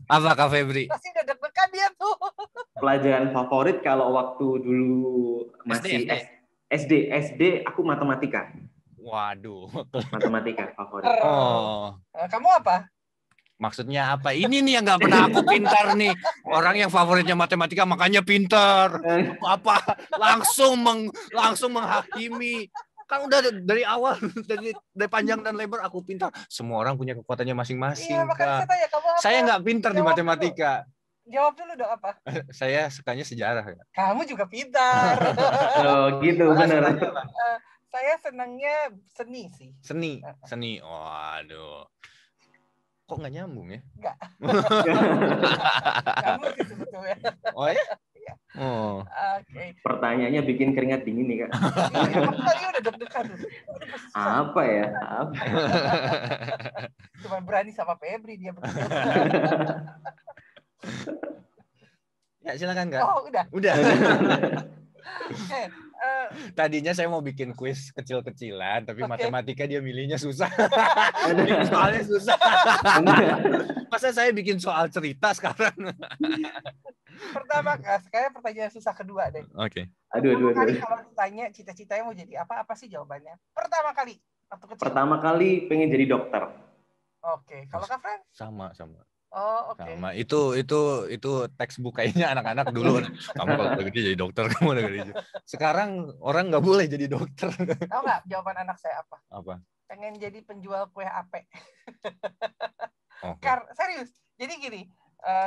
Apa, Kak Febri? Pasti udah deg-degan dia tuh. Pelajaran favorit kalau waktu dulu masih SD aku matematika. Waduh. Matematika favorit. Oh. Kamu apa? Maksudnya apa? Ini nih yang nggak pernah aku pintar nih. Orang yang favoritnya matematika makanya pintar. Apa? Langsung menghakimi. Kan udah dari awal, dari panjang dan lebar aku pintar. Semua orang punya kekuatannya masing-masing. Iya, makanya saya tanya, kamu apa? Saya nggak pintar di matematika. Jawab dulu dong apa? Saya sukanya sejarah. Kamu juga pintar. Oh gitu, benar. Saya senangnya seni sih. Seni. Waduh. Kok nggak nyambung ya? Nggak. Kamu sih sebetulnya. Oh ya? Iya. Oh. Oke. Pertanyaannya bikin keringat dingin nih, Kak. Kamu tadi udah deg-degan tuh. Apa ya? Cuma berani sama Febri dia begitu. Ya silakan, Kak. Oh, udah. Tadinya saya mau bikin kuis kecil-kecilan, tapi matematika dia milihnya susah. Soalnya susah. Masa saya bikin soal cerita sekarang? Pertama, sekarang pertanyaan susah kedua deh. Oke. Aduh. Kalau ditanya cita-citanya mau jadi apa sih jawabannya? Pertama kali. Pertama kali pengen jadi dokter. Oke. Kalau Kak Fren? Sama. Oh, oke. Sama itu textbook kayaknya anak-anak dulu. Kamu kalau udah gede jadi dokter, kamu udah gede. Sekarang orang nggak boleh jadi dokter. Tahu nggak jawaban anak saya apa? Apa? Pengen jadi penjual kue ape. Okay. Serius. Jadi gini,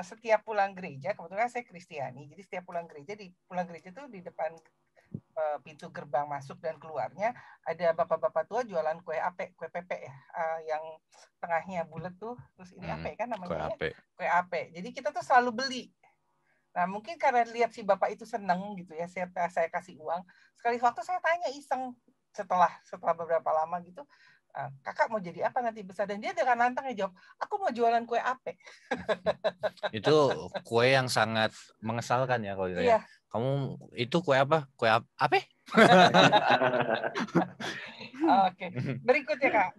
setiap pulang gereja, kebetulan saya Kristiani, jadi setiap pulang gereja itu di depan pintu gerbang masuk dan keluarnya ada bapak-bapak tua jualan kue ape, kue pepe ya, yang tengahnya bulat tuh, terus ini ape kan namanya, kue ape. Jadi kita tuh selalu beli. Nah mungkin karena lihat si bapak itu seneng gitu ya, saya kasih uang. Sekali waktu saya tanya iseng setelah beberapa lama gitu, kakak mau jadi apa nanti besar? Dan dia dengan lantang jawab, aku mau jualan kue ape. Itu kue yang sangat mengesalkan ya kalau ditanya. Iya. Kamu itu kue apa? Kue apa? Oke. Berikutnya Kak.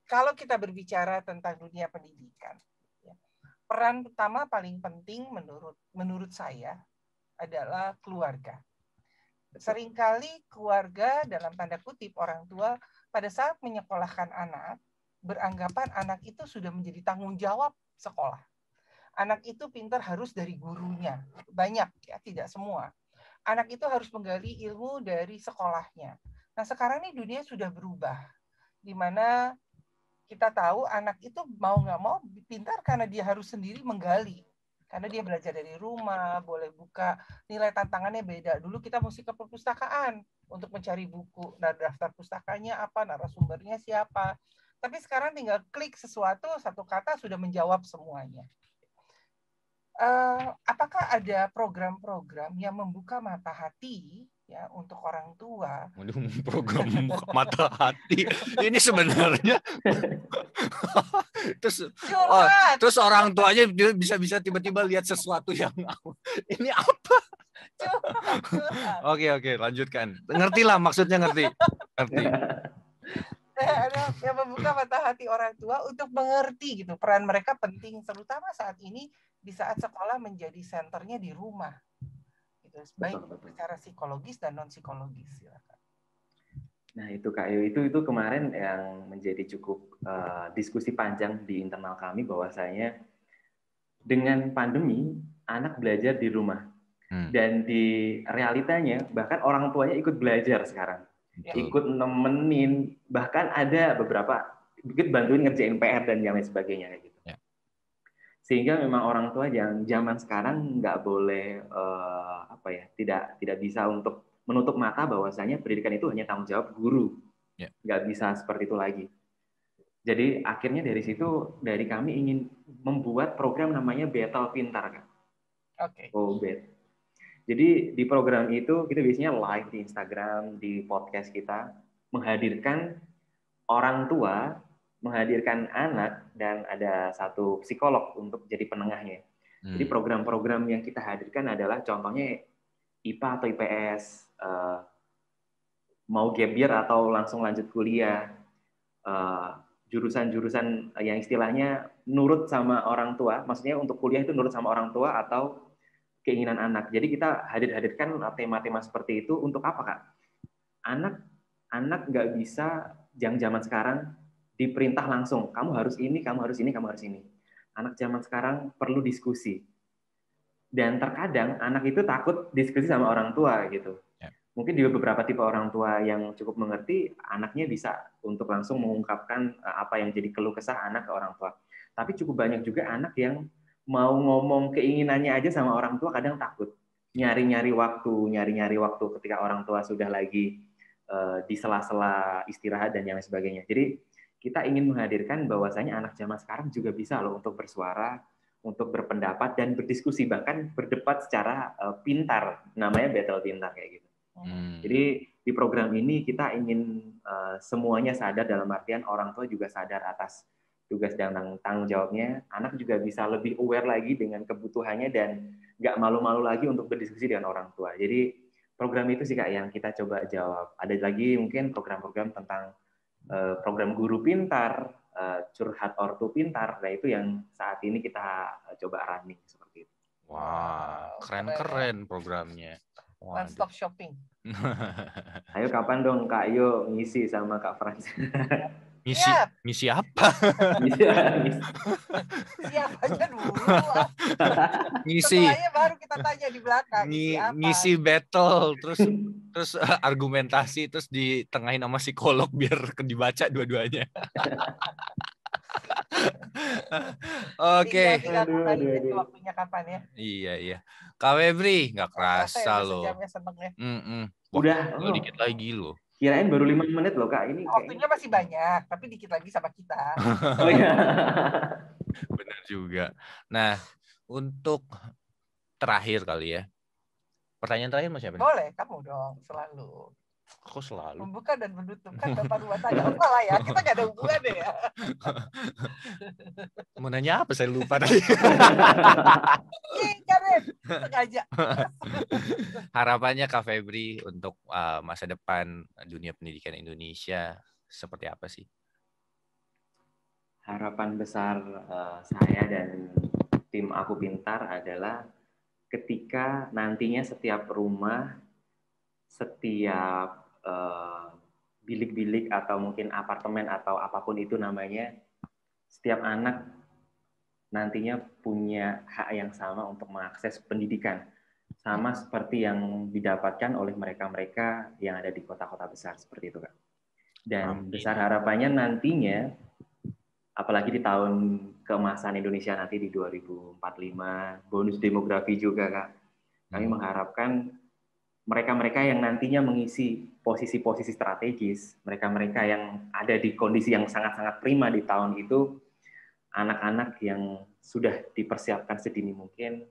Kalau kita berbicara tentang dunia pendidikan, peran pertama paling penting menurut saya adalah keluarga. Seringkali keluarga dalam tanda kutip orang tua pada saat menyekolahkan anak beranggapan anak itu sudah menjadi tanggung jawab sekolah. Anak itu pintar harus dari gurunya. Banyak ya, tidak semua. Anak itu harus menggali ilmu dari sekolahnya. Nah, sekarang ini dunia sudah berubah. Di mana kita tahu anak itu mau nggak mau pintar karena dia harus sendiri menggali. Karena dia belajar dari rumah, boleh buka, nilai tantangannya beda. Dulu kita mesti ke perpustakaan untuk mencari buku. Nah, daftar pustakanya apa, narasumbernya siapa. Tapi sekarang tinggal klik sesuatu, satu kata sudah menjawab semuanya. Apakah ada program-program yang membuka mata hati ya untuk orang tua? Program membuka mata hati ini sebenarnya terus orang tuanya bisa tiba-tiba lihat sesuatu yang ini apa? Oke, lanjutkan. Ngerti lah maksudnya, ngerti. Ada yang membuka mata hati orang tua untuk mengerti gitu peran mereka penting, terutama saat ini di saat sekolah menjadi senternya di rumah, gitu, baik secara psikologis dan non psikologis. Nah itu Kak Ayu, itu kemarin yang menjadi cukup diskusi panjang di internal kami, bahwasanya dengan pandemi anak belajar di rumah dan di realitanya bahkan orang tuanya ikut belajar sekarang. Ikut nemenin, bahkan ada beberapa ikut bantuin ngerjain PR dan yang lain sebagainya gitu. Sehingga memang orang tua yang zaman sekarang nggak boleh tidak bisa untuk menutup mata bahwasanya pendidikan itu hanya tanggung jawab guru, nggak bisa seperti itu lagi. Jadi akhirnya dari situ dari kami ingin membuat program namanya Battle Pintar, Kak. Oke. Jadi di program itu kita biasanya live di Instagram, di podcast kita, menghadirkan orang tua, menghadirkan anak, dan ada satu psikolog untuk jadi penengahnya. Jadi program-program yang kita hadirkan adalah contohnya IPA atau IPS, mau gap year atau langsung lanjut kuliah, jurusan-jurusan yang istilahnya nurut sama orang tua, maksudnya untuk kuliah itu nurut sama orang tua atau keinginan anak. Jadi kita hadirkan tema-tema seperti itu untuk apa, Kak? Anak nggak bisa yang zaman sekarang diperintah langsung, kamu harus ini, kamu harus ini, kamu harus ini. Anak zaman sekarang perlu diskusi. Dan terkadang anak itu takut diskusi sama orang tua gitu. Mungkin di beberapa tipe orang tua yang cukup mengerti, anaknya bisa untuk langsung mengungkapkan apa yang jadi keluh kesah anak ke orang tua. Tapi cukup banyak juga anak yang mau ngomong keinginannya aja sama orang tua kadang takut. Nyari-nyari waktu ketika orang tua sudah lagi di sela-sela istirahat dan yang lain sebagainya. Jadi kita ingin menghadirkan bahwasanya anak zaman sekarang juga bisa loh untuk bersuara, untuk berpendapat dan berdiskusi, bahkan berdebat secara pintar, namanya battle pintar kayak gitu. Jadi di program ini kita ingin semuanya sadar, dalam artian orang tua juga sadar atas tugas dan tanggung jawabnya, anak juga bisa lebih aware lagi dengan kebutuhannya dan nggak malu-malu lagi untuk berdiskusi dengan orang tua. Jadi program itu sih Kak yang kita coba jawab. Ada lagi mungkin program-program tentang program guru pintar, curhat ortu pintar, nah itu yang saat ini kita coba running seperti itu. Wah, keren-keren programnya. One stop shopping. Ayo kapan dong Kak Yo ngisi sama Kak Frans? Misi apa? Siap aja dulu. Ngisi. Setelahnya baru kita tanya di belakang. Ngisi battle, terus argumentasi, terus ditengahin sama psikolog biar dibaca dua-duanya. Oke. Waktunya kapan ya? Iya. Kak Febri, nggak kerasa loh. Udah dikit lagi loh. Kirain baru 5 menit loh Kak. Ini waktunya masih banyak, tapi dikit lagi sama kita. Oh iya. Benar juga. Nah, untuk terakhir kali ya. Pertanyaan terakhir Mas siapa? Boleh, kamu dong, selalu. Kok selalu? Membuka dan menutup kan bapak rumah tangga. Salah ya, kita nggak ada hubungan deh ya. Mau nanya apa? Saya lupa tadi. Sengaja. Harapannya Kak Febri untuk masa depan dunia pendidikan Indonesia seperti apa sih? Harapan besar saya dan tim Aku Pintar adalah ketika nantinya setiap rumah, setiap bilik-bilik atau mungkin apartemen atau apapun itu namanya, setiap anak nantinya punya hak yang sama untuk mengakses pendidikan, sama seperti yang didapatkan oleh mereka-mereka yang ada di kota-kota besar seperti itu Kak. Dan besar harapannya nantinya, apalagi di tahun keemasan Indonesia nanti di 2045, bonus demografi juga Kak, kami mengharapkan mereka-mereka yang nantinya mengisi posisi-posisi strategis, mereka-mereka yang ada di kondisi yang sangat-sangat prima di tahun itu, anak-anak yang sudah dipersiapkan sedini mungkin,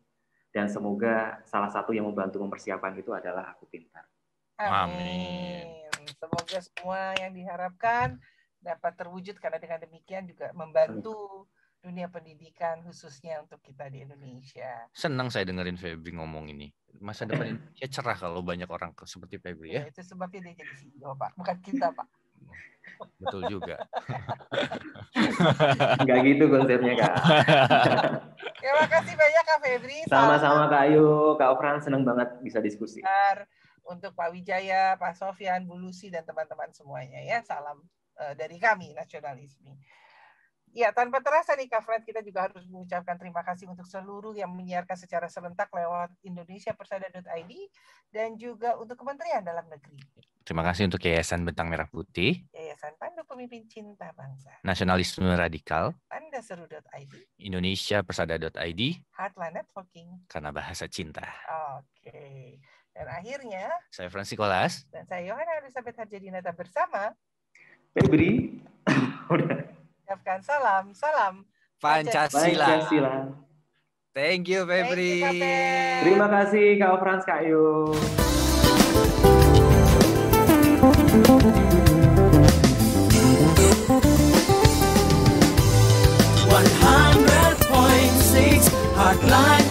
dan semoga salah satu yang membantu mempersiapkan itu adalah Aku Pintar. Amin. Semoga semua yang diharapkan dapat terwujud, karena dengan demikian juga membantu dunia pendidikan khususnya untuk kita di Indonesia. Senang saya dengerin Febri ngomong ini. Masa depan Indonesia cerah kalau banyak orang seperti Febri ya. Itu sebabnya dia jadi CEO Pak, bukan kita Pak. Betul juga. Enggak gitu konsepnya Kak. Terima kasih banyak Kak Febri. Sama-sama Kak Ayu, Kak Ofran, senang banget bisa diskusi. Untuk Pak Wijaya, Pak Sofyan, Bu Lucy, dan teman-teman semuanya ya. Salam dari kami, Nasionalisme. Ya, tanpa terasa nih Kak Fred, kita juga harus mengucapkan terima kasih untuk seluruh yang menyiarkan secara serentak lewat indonesiapersada.id dan juga untuk Kementerian Dalam Negeri. Terima kasih untuk Yayasan Bentang Merah Putih, Yayasan Pandu Pemimpin Cinta Bangsa, Nasionalisme Radikal, Pandaseru.id, indonesiapersada.id, Heartland Networking, karena bahasa cinta. Oke. Dan akhirnya, saya Francisco Las dan saya Yohana Elizabeth Harjadinata bersama Febri. ucapkan salam Pancasila. Thank you Febri. Terima kasih Kak Frans, Kak Yu. 100.6 Heartland